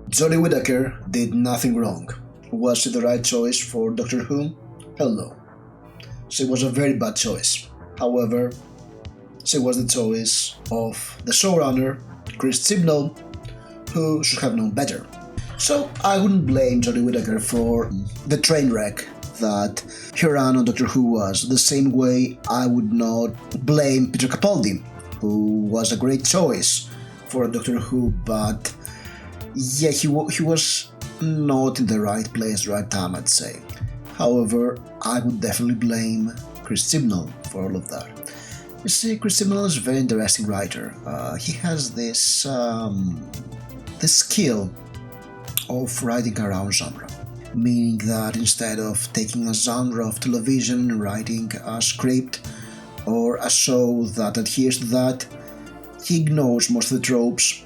Jodie Whittaker did nothing wrong. Was she the right choice for Doctor Who? Hell no. She was a very bad choice. However, she was the choice of the showrunner, Chris Chibnall, who should have known better. So I wouldn't blame Jodie Whittaker for the train wreck that her run on Doctor Who was, the same way I would not blame Peter Capaldi, who was a great choice for Doctor Who, but yeah, he was not in the right place, right time, I'd say. However, I would definitely blame Chris Chibnall for all of that. You see, Chris Chibnall is a very interesting writer. He has this skill of writing around genre, meaning that instead of taking a genre of television and writing a script or a show that adheres to that, he ignores most of the tropes.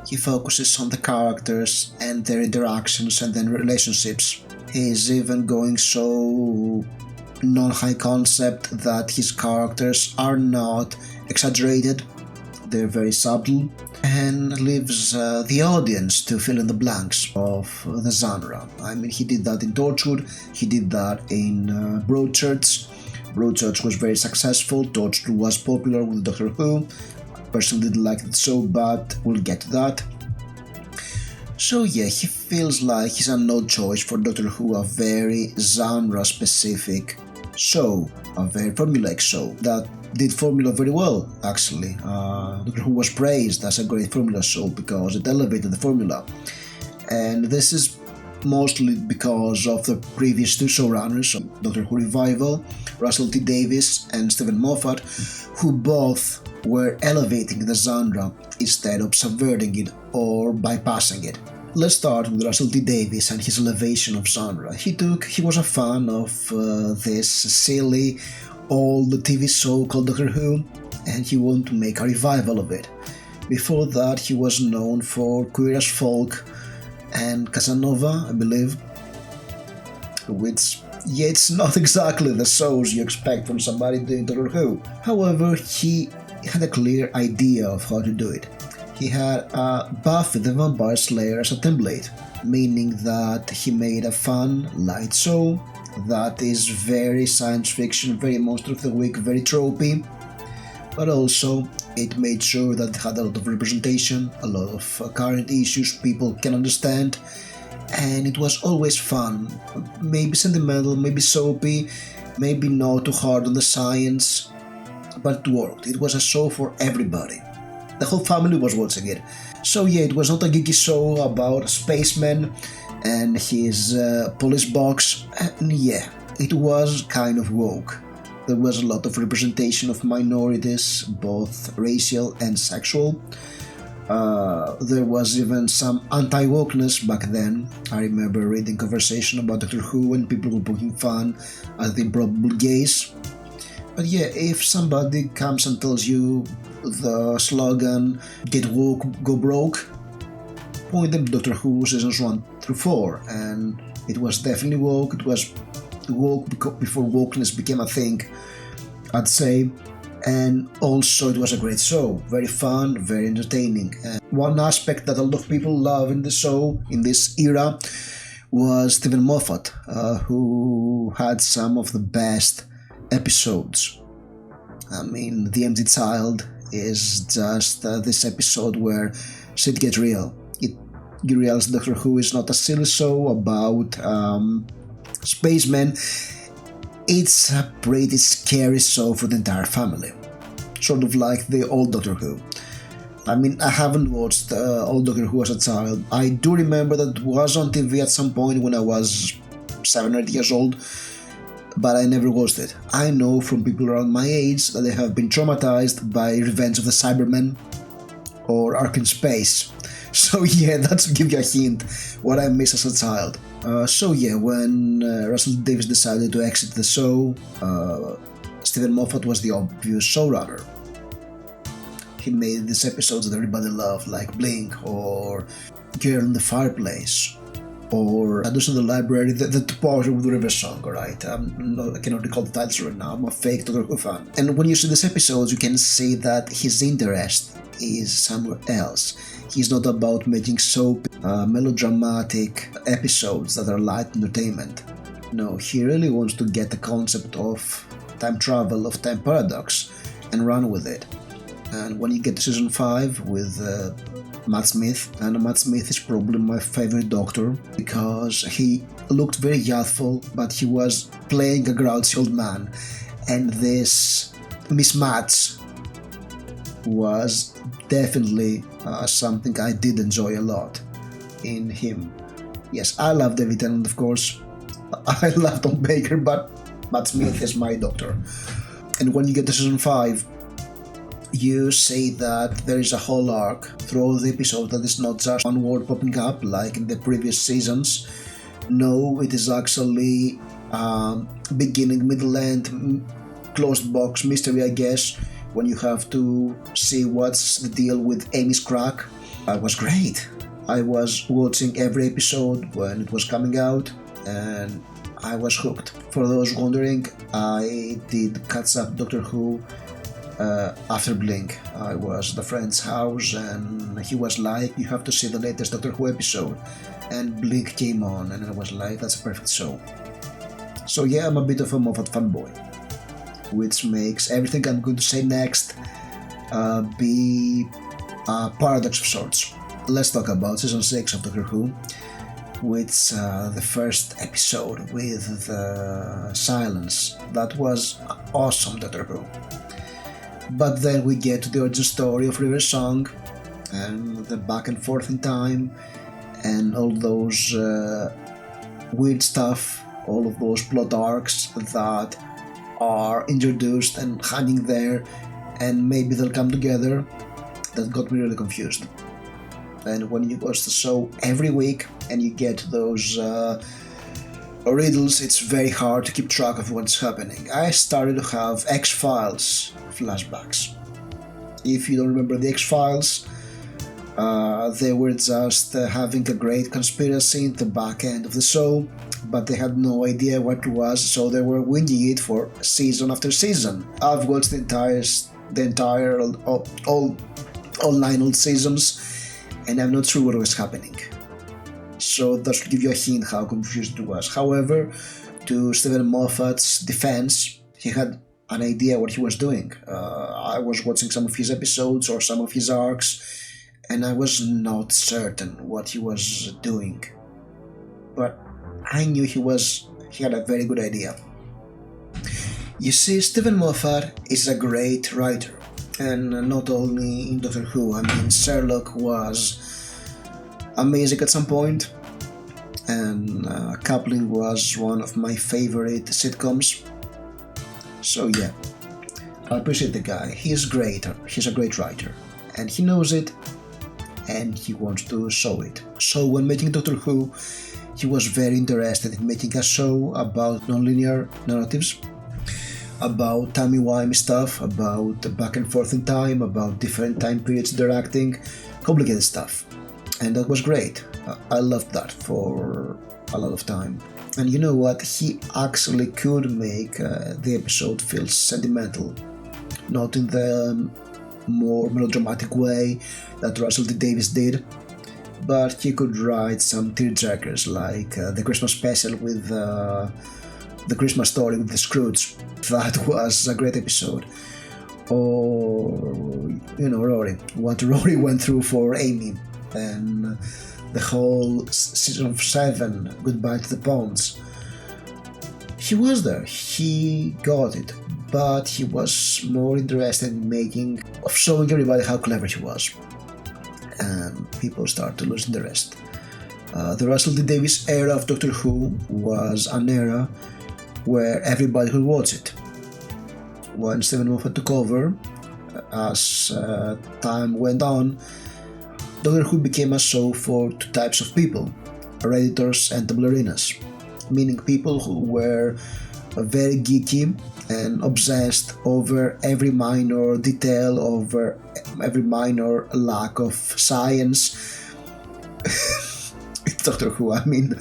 He focuses on the characters and their interactions and their relationships. He is even going so non-high concept that his characters are not exaggerated, they're very subtle, and leaves the audience to fill in the blanks of the genre. I mean, he did that in Torchwood, he did that in Broadchurch. Broadchurch was very successful, Torchwood was popular with Doctor Who. Personally didn't like it so, but we'll get to that. So yeah, he feels like he's an odd choice for Doctor Who, a very genre-specific show, a very formulaic show that did formula very well, actually. Doctor Who was praised as a great formula show because it elevated the formula. And this is mostly because of the previous two showrunners of Doctor Who Revival, Russell T Davies and Stephen Moffat, who both were elevating the genre instead of subverting it or bypassing it. Let's start with Russell T Davies and his elevation of genre. He was a fan of this silly old TV show called Doctor Who, and he wanted to make a revival of it. Before that, he was known for Queer as Folk and Casanova, I believe, which, yeah, it's not exactly the shows you expect from somebody doing Doctor Who. However, he had a clear idea of how to do it. He had Buffy the Vampire Slayer as a template, meaning that he made a fun, light show that is very science fiction, very monster of the week, very tropey, but also it made sure that it had a lot of representation, a lot of current issues people can understand, and it was always fun, maybe sentimental, maybe soapy, maybe not too hard on the science, but it worked. It was a show for everybody. The whole family was watching it. So yeah, it was not a geeky show about a spaceman and his police box, and yeah, it was kind of woke. There was a lot of representation of minorities, both racial and sexual. There was even some anti-wokeness back then. I remember reading conversation about Doctor Who and people were poking fun at the improbable gays. But yeah, if somebody comes and tells you the slogan "Get woke, go broke," point them to Doctor Who seasons 1 through 4, and it was definitely woke. It was woke before wokeness became a thing, I'd say. And also it was a great show, very fun, very entertaining. And one aspect that a lot of people love in the show, in this era, was Stephen Moffat, who had some of the best episodes. I mean, The Empty Child is just this episode where shit gets real. You realize Doctor Who is not a silly show about spacemen. It's a pretty scary show for the entire family, sort of like the old Doctor Who. I mean, I haven't watched old Doctor Who as a child. I do remember that it was on TV at some point when I was 7 or 8 years old, but I never watched it. I know from people around my age that they have been traumatized by Revenge of the Cybermen or Ark in Space. So yeah, that's to give you a hint what I missed as a child. So yeah, when Russell Davies decided to exit the show, Stephen Moffat was the obvious showrunner. He made these episodes that everybody loved, like Blink or Girl in the Fireplace, or Shadows in the Library, the part of the River Song, alright? I cannot recall the titles right now, I'm a fake Doctor Who fan. And when you see these episodes, you can see that his interest is somewhere else. He's not about making soap, melodramatic episodes that are light entertainment. No, he really wants to get the concept of time travel, of time paradox, and run with it. And when you get to season 5 with Matt Smith, and Matt Smith is probably my favorite Doctor because he looked very youthful, but he was playing a grouchy old man, and this mismatch was definitely something I did enjoy a lot in him. Yes, I love David Tennant, of course. I love Tom Baker, but Matt Smith is my Doctor. And when you get to season 5, you see that there is a whole arc through all the episodes that is not just one word popping up like in the previous seasons. No, it is actually beginning, middle, end, closed box mystery, I guess, when you have to see what's the deal with Amy's crack. It was great. I was watching every episode when it was coming out, and I was hooked. For those wondering, I did catch up Doctor Who after Blink. I was at a friend's house and he was like, you have to see the latest Doctor Who episode, and Blink came on and I was like, that's a perfect show. So yeah, I'm a bit of a Moffat fanboy, which makes everything I'm going to say next be a paradox of sorts. Let's talk about season 6 of Doctor Who, with the first episode with the silence. That was awesome, Doctor Who. But then we get to the origin story of River's Song and the back and forth in time and all those weird stuff, all of those plot arcs that are introduced and hanging there, and maybe they'll come together. That got me really confused. And when you watch the show every week and you get those riddles, it's very hard to keep track of what's happening. I started to have X-Files flashbacks. If you don't remember the X-Files, they were just having a great conspiracy in the back end of the show, but they had no idea what it was, so they were winging it for season after season. I've watched the entire all 9 old seasons, and I'm not sure what was happening. So that should give you a hint how confused it was. However, to Stephen Moffat's defense, he had an idea what he was doing. I was watching some of his episodes or some of his arcs, and I was not certain what he was doing. But I knew he had a very good idea. You see, Stephen Moffat is a great writer. And not only in Doctor Who, I mean, Sherlock was amazing at some point, and Coupling was one of my favorite sitcoms. So yeah, I appreciate the guy. He's great. He's a great writer, and he knows it, and he wants to show it. So when making Doctor Who, he was very interested in making a show about non-linear narratives, about timey-wimey stuff, about back and forth in time, about different time periods interacting, complicated stuff. And that was great. I loved that for a lot of time. And you know what? He actually could make the episode feel sentimental. Not in the more melodramatic way that Russell T Davies did, but he could write some tearjerkers like the Christmas special with the Christmas Story with the Scrooge. That was a great episode. Or, you know, Rory. What Rory went through for Amy. And the whole season 7, Goodbye to the Ponds. He was there. He got it. But he was more interested in showing everybody how clever he was. And people start to lose interest. The Russell T Davies era of Doctor Who was an era where everybody could watch it. When Stephen Moffat took over, as time went on, Doctor Who became a show for 2 types of people, Redditors and Tabularinas, meaning people who were very geeky and obsessed over every minor detail, over every minor lack of science. Doctor Who, I mean,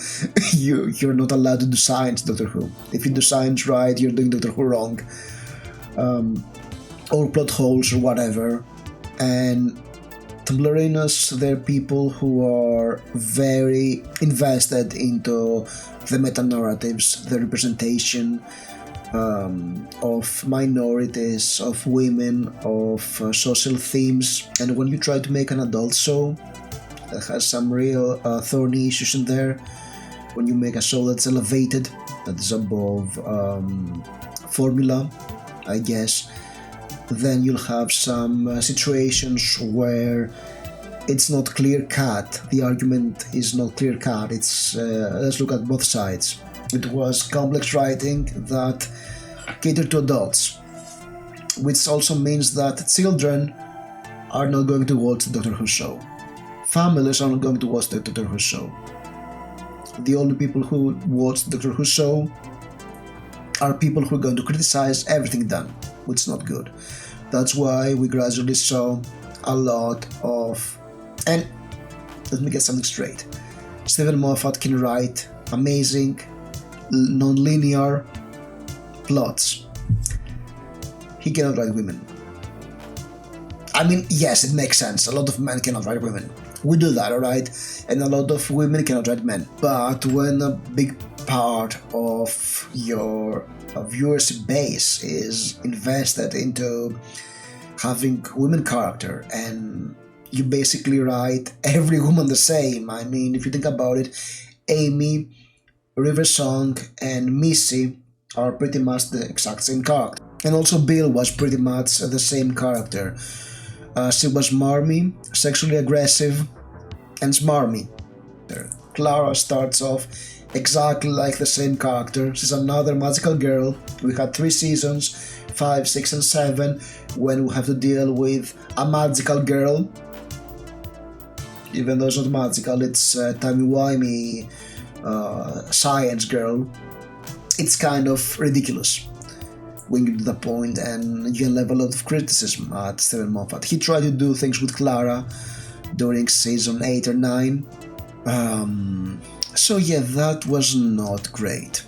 you're not allowed to do science, Doctor Who. If you do science right, you're doing Doctor Who wrong. Or plot holes or whatever. And Tumblrinos, they're people who are very invested into the meta-narratives, the representation of minorities, of women, of social themes. And when you try to make an adult show that has some real thorny issues in there, when you make a show that's elevated, that is above formula, I guess, then you'll have some situations where it's not clear-cut. The argument is not clear-cut. It's let's look at both sides. It was complex writing that catered to adults, which also means that children are not going to watch the Doctor Who show. Families are not going to watch the Doctor Who show. The only people who watch the Doctor Who show are people who are going to criticize everything done, which is not good. That's why we gradually saw a lot of... And let me get something straight. Steven Moffat can write amazing, non-linear plots. He cannot write women. I mean, yes, it makes sense. A lot of men cannot write women. We do that, alright? And a lot of women cannot write men. But when a big part of your viewership base is invested into having women character, and you basically write every woman the same. I mean, if you think about it, Amy, River Song, and Missy are pretty much the exact same character. And also Bill was pretty much the same character. She was marmy, sexually aggressive, and smarmy. Clara starts off exactly like the same character. She's another magical girl. We had 3 seasons, 5, 6, and 7, when we have to deal with a magical girl. Even though it's not magical, it's timey-wimey science girl. It's kind of ridiculous when you get to the point, and you have a lot of criticism at Steven Moffat. He tried to do things with Clara during season 8 or 9. So yeah, that was not great.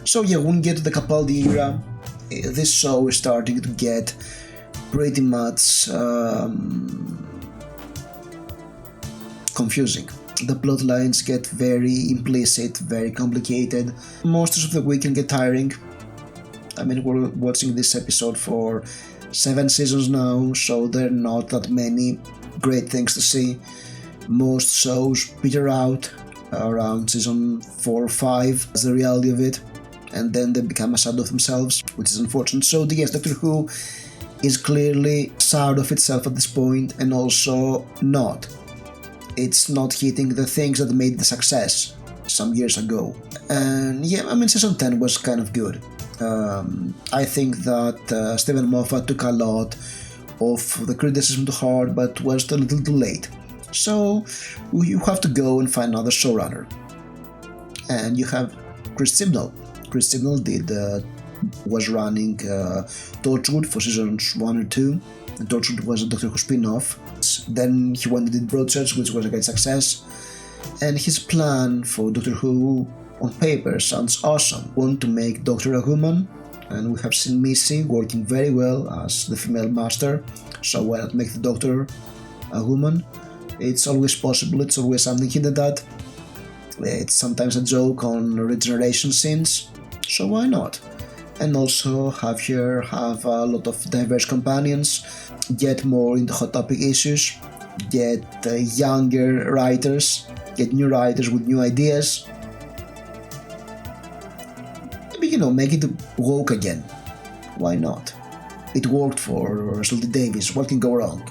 So yeah, when we get to the Capaldi era, this show is starting to get pretty much confusing. The plot lines get very implicit, very complicated. Monsters of the Week can get tiring. I mean, we're watching this episode for 7 seasons now, so there are not that many great things to see. Most shows peter out around season 4 or 5, that's the reality of it, and then they become a shadow of themselves, which is unfortunate. So yes, Doctor Who is clearly sad of itself at this point, and also not. It's not hitting the things that made the success some years ago. And yeah, I mean, season 10 was kind of good. I think that Steven Moffat took a lot of the criticism to heart, but was a little too late. So you have to go and find another showrunner. And you have Chris Chibnall. Chris Chibnall was running Torchwood for seasons 1 or 2. And Torchwood was a Doctor Who spin-off. Then he went and did Broadchurch, which was a great success. And his plan for Doctor Who on paper sounds awesome. Want to make Doctor a woman, and we have seen Missy working very well as the female master, so why not make the Doctor a woman? It's always possible, it's always something hinted at. It's sometimes a joke on regeneration scenes, so why not? And also have a lot of diverse companions, get more into hot topic issues, get younger writers, get new writers with new ideas. Maybe, make it woke again. Why not? It worked for Russell T Davies, what can go wrong?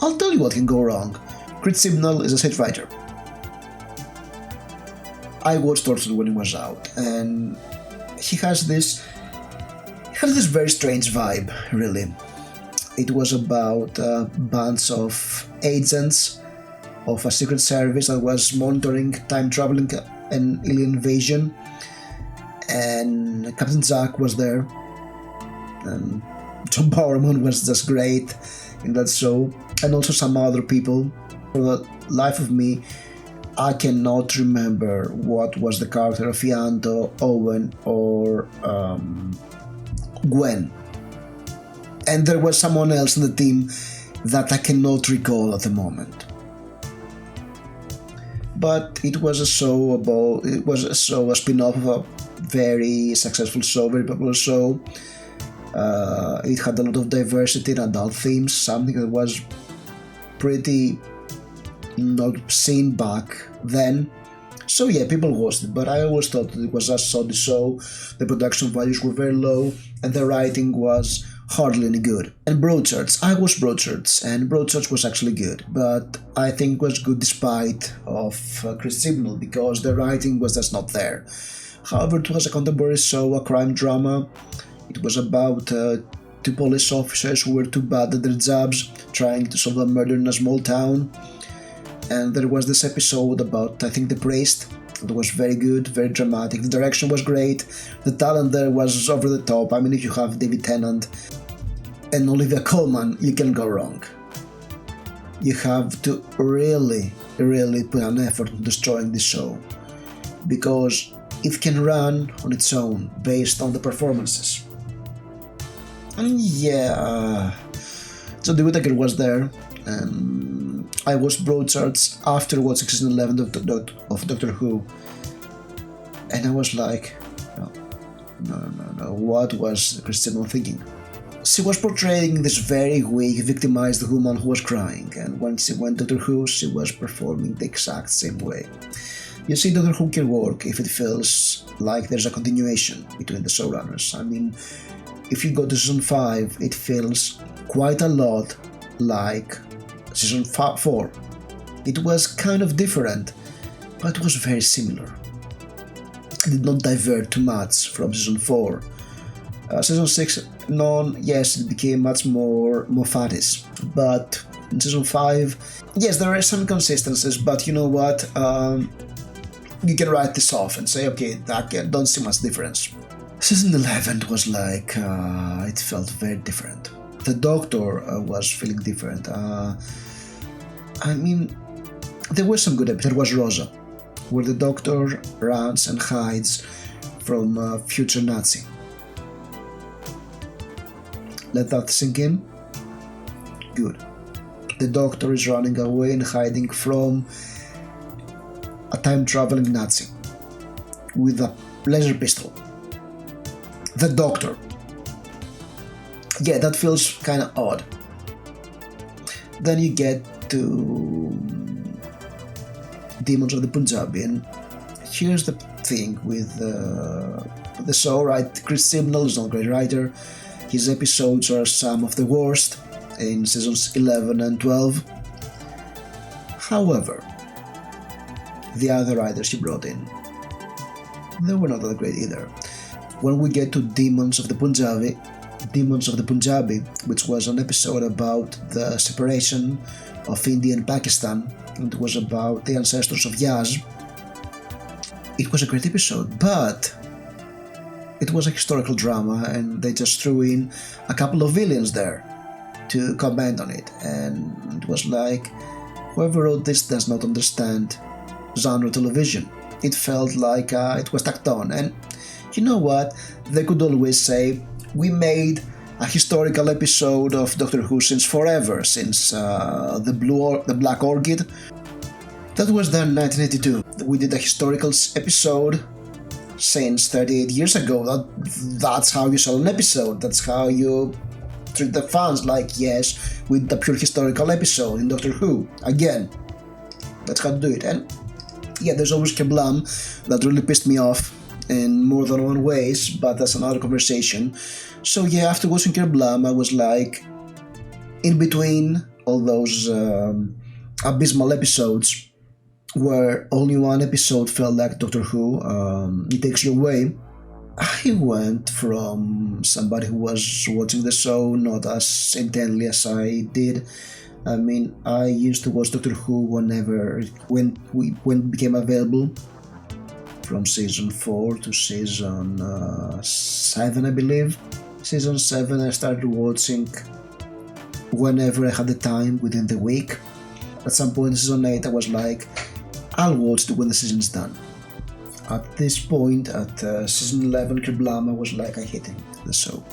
I'll tell you what can go wrong. Chris Chibnall is a hit writer. I watched Torchwood when it was out, and he has this very strange vibe, really. It was about a bunch of agents of a secret service that was monitoring time traveling and alien invasion, and Captain Jack was there, and John Bowerman was just great in that show, and also some other people. For the life of me, I cannot remember what was the character of Ianto, Owen, or Gwen. And there was someone else in the team, that I cannot recall at the moment. But it was a spin-off of a very successful show, very popular show. It had a lot of diversity and adult themes, something that was pretty not seen back then. So yeah, people watched it, but I always thought that it was a solid show. The production values were very low, and the writing was hardly any good. And Broadchurch, I watched Broadchurch, and Broadchurch was actually good, but I think it was good despite of Chris Chibnall, because the writing was just not there. However, it was a contemporary show, a crime drama. It was about two police officers who were too bad at their jobs, trying to solve a murder in a small town. And there was this episode about, I think, the priest. It was very good, very dramatic. The direction was great. The talent there was over the top. I mean, if you have David Tennant and Olivia Colman, you can go wrong. You have to really put an effort in destroying this show, because it can run on its own based on the performances. And yeah, Jodie Whittaker was there, and I watched Broadchurch after watching season 11 of Doctor Who, and I was like, no, what was Chris Chibnall thinking? She was portraying this very weak, victimized woman who was crying, and when she went to Doctor Who, she was performing the exact same way. You see, Doctor Who can work if it feels like there's a continuation between the showrunners. I mean, if you go to season 5, it feels quite a lot like season 4. It was kind of different, but it was very similar. It did not divert too much from season 4. Season 6 yes, it became much more faddish, but in season 5, yes, there are some inconsistencies, but you know what, you can write this off and say, okay, I don't see much difference. Season 11 was like, it felt very different. The Doctor was feeling different. I mean, there were some good episodes. There was Rosa, where the Doctor runs and hides from a future Nazi. Let that sink in. Good. The Doctor is running away and hiding from a time-traveling Nazi with a laser pistol. The Doctor. Yeah, that feels kind of odd. Then you get to Demons of the Punjabi, and here's the thing with the show, right? Chris Chibnall is not a great writer. His episodes are some of the worst in seasons 11 and 12. However, the other writers he brought in, they were not that great either. When we get to Demons of the Punjabi, which was an episode about the separation of India and Pakistan, and it was about the ancestors of Yaz. It was a great episode, but it was a historical drama, and they just threw in a couple of villains there to comment on it, and it was like, whoever wrote this does not understand genre television. It felt like it was tacked on, and you know what? They could always say, we made a historical episode of Doctor Who since forever, since the Black Orchid. That was done in 1982. We did a historical episode since 38 years ago. That's how you sell an episode. That's how you treat the fans. Like, yes, we did a pure historical episode in Doctor Who. Again, that's how to do it. And yeah, there's always Kablam that really pissed me off in more than one ways, but that's another conversation. So yeah, after watching Kablam, I was like, in between all those abysmal episodes, where only one episode felt like Doctor Who, It Takes You Away, I went from somebody who was watching the show not as intently as I did. I mean, I used to watch Doctor Who when it became available, from season 4 to season 7, I believe. Season 7 I started watching whenever I had the time within the week. At some point in season 8 I was like, I'll watch it when the season's done. At this point, at season 11 Kablam, I was like, I hate the show.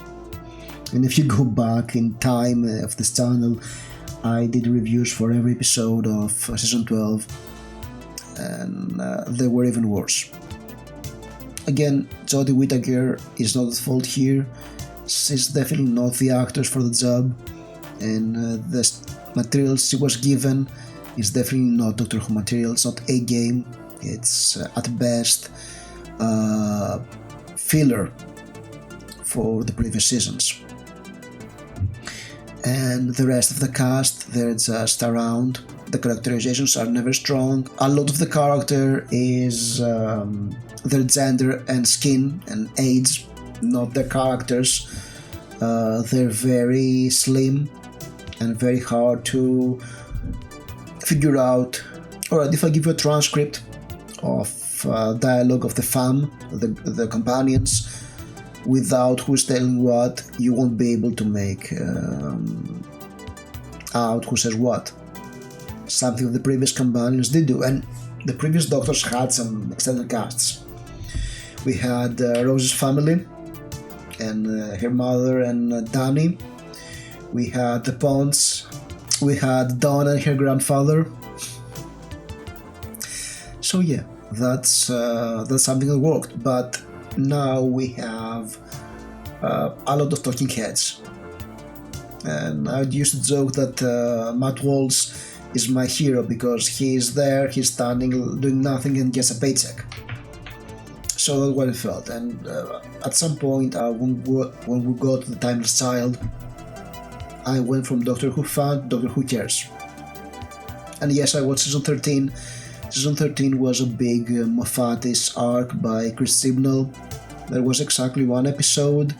And if you go back in time of this channel, I did reviews for every episode of season 12, and they were even worse. Again, Jodie Whittaker is not at fault here. She's definitely not the actor for the job, and the materials she was given is definitely not Doctor Who material. It's not A game. It's at best filler for the previous seasons. And the rest of the cast, they're just around. The characterizations are never strong. A lot of the character is their gender and skin and age, not their characters. They're very slim and very hard to figure out. Alright, if I give you a transcript of dialogue of the fam, the companions, without who's telling what, you won't be able to make out who says what. Something the previous companions did do, and the previous Doctors had some extended casts. We had Rose's family and her mother and Danny. We had the Ponds. We had Dawn and her grandfather. So yeah, that's something that worked. But now we have a lot of talking heads, and I used to joke that Matt Walsh is my hero because he's there, he's standing, doing nothing, and gets a paycheck. So that's what it felt. And at some point, when we got to the Timeless Child, I went from Doctor Who fan to Doctor Who cares. And yes, I watched season 13. Season 13 was a big Moffatis arc by Chris Chibnall. There was exactly one episode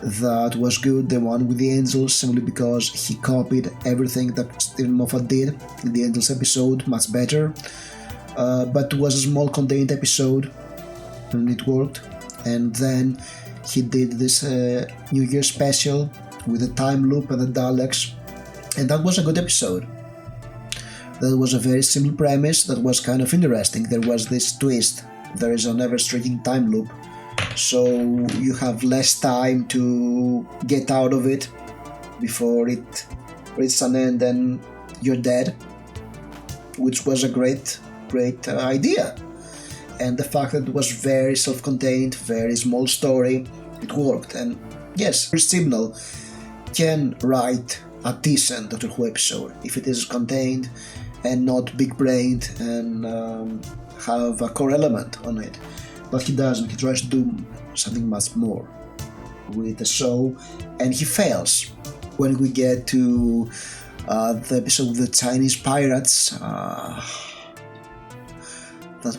that was good, the one with the angels, simply because he copied everything that Steven Moffat did in the angels episode, much better. But it was a small contained episode, and it worked. And then he did this New Year special with the time loop and the Daleks, and that was a good episode. That was a very simple premise that was kind of interesting. There was this twist. There is an ever-stretching time loop, so you have less time to get out of it before it reaches an end and you're dead, which was a great idea. And the fact that it was very self-contained, very small story, it worked. And yes, Chris Chibnall can write a decent Doctor Who episode if it is contained and not big-brained and have a core element on it. But he doesn't. He tries to do something much more with the show, and he fails. When we get to the episode with the Chinese pirates, that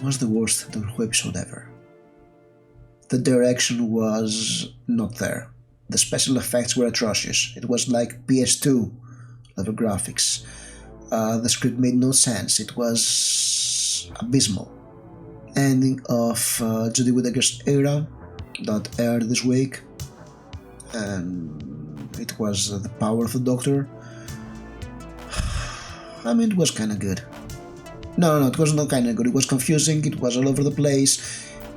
was the worst Doctor Who episode ever. The direction was not there. The special effects were atrocious. It was like PS2 level graphics. The script made no sense. It was abysmal. Ending of Jodie Whittaker's era that aired this week, and it was The Power of the Doctor. I mean, it was kinda good. No, it was not kinda good. It was confusing, it was all over the place,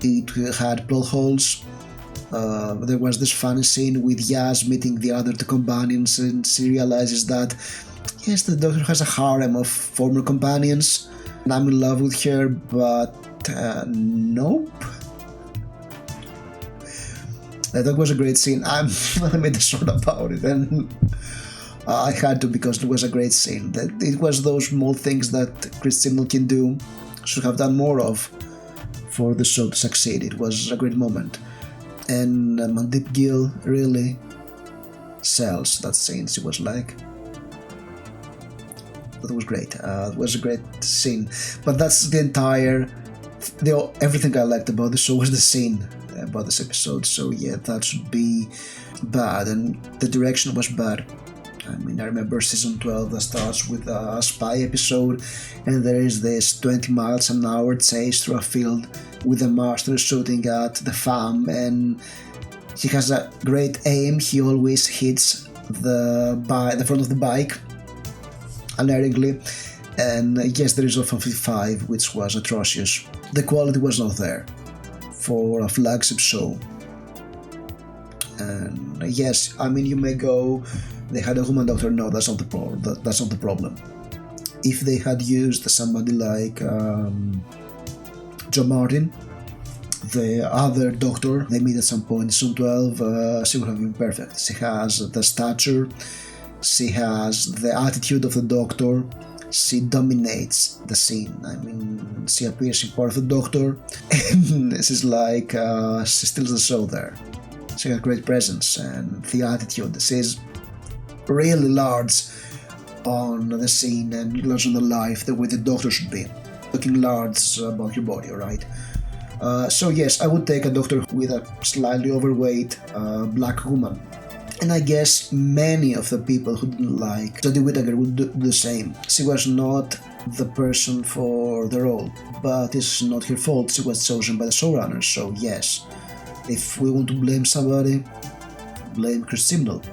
it had plot holes. There was this funny scene with Yaz meeting the other two companions, and she realizes that yes, the Doctor has a harem of former companions, and I'm in love with her, but nope. That was a great scene. I made a short about it, and I had to because it was a great scene. It was those small things that Chris Chibnall can do, should have done more of for the show to succeed. It was a great moment. And Mandeep Gill really sells that scene. She was like, that was great. It was a great scene. But that's the entire, everything I liked about the show was the scene about this episode. So yeah, that should be bad. And the direction was bad. I mean, I remember season 12 that starts with a spy episode, and there is this 20 miles an hour chase through a field with the master shooting at the fam, and he has a great aim. He always hits the front of the bike unerringly, and yes, there is a 55, which was atrocious. The quality was not there for a flagship show. And yes, I mean, you may go They had a woman doctor. No, that's not that's not the problem. If they had used somebody like Joe Martin, the other doctor they meet at some point in season 12, she would have been perfect. She has the stature, she has the attitude of the doctor, she dominates the scene. I mean, she appears in part of the doctor, and she's like, she steals the show there. She has great presence and the attitude. She's really large on the scene and large on the life, the way the doctor should be. Looking large about your body, alright? So yes, I would take a doctor with a slightly overweight black woman. And I guess many of the people who didn't like Jodie Whittaker would do the same. She was not the person for the role, but it's not her fault. She was chosen by the showrunners, so yes. If we want to blame somebody, blame Chris Chibnall.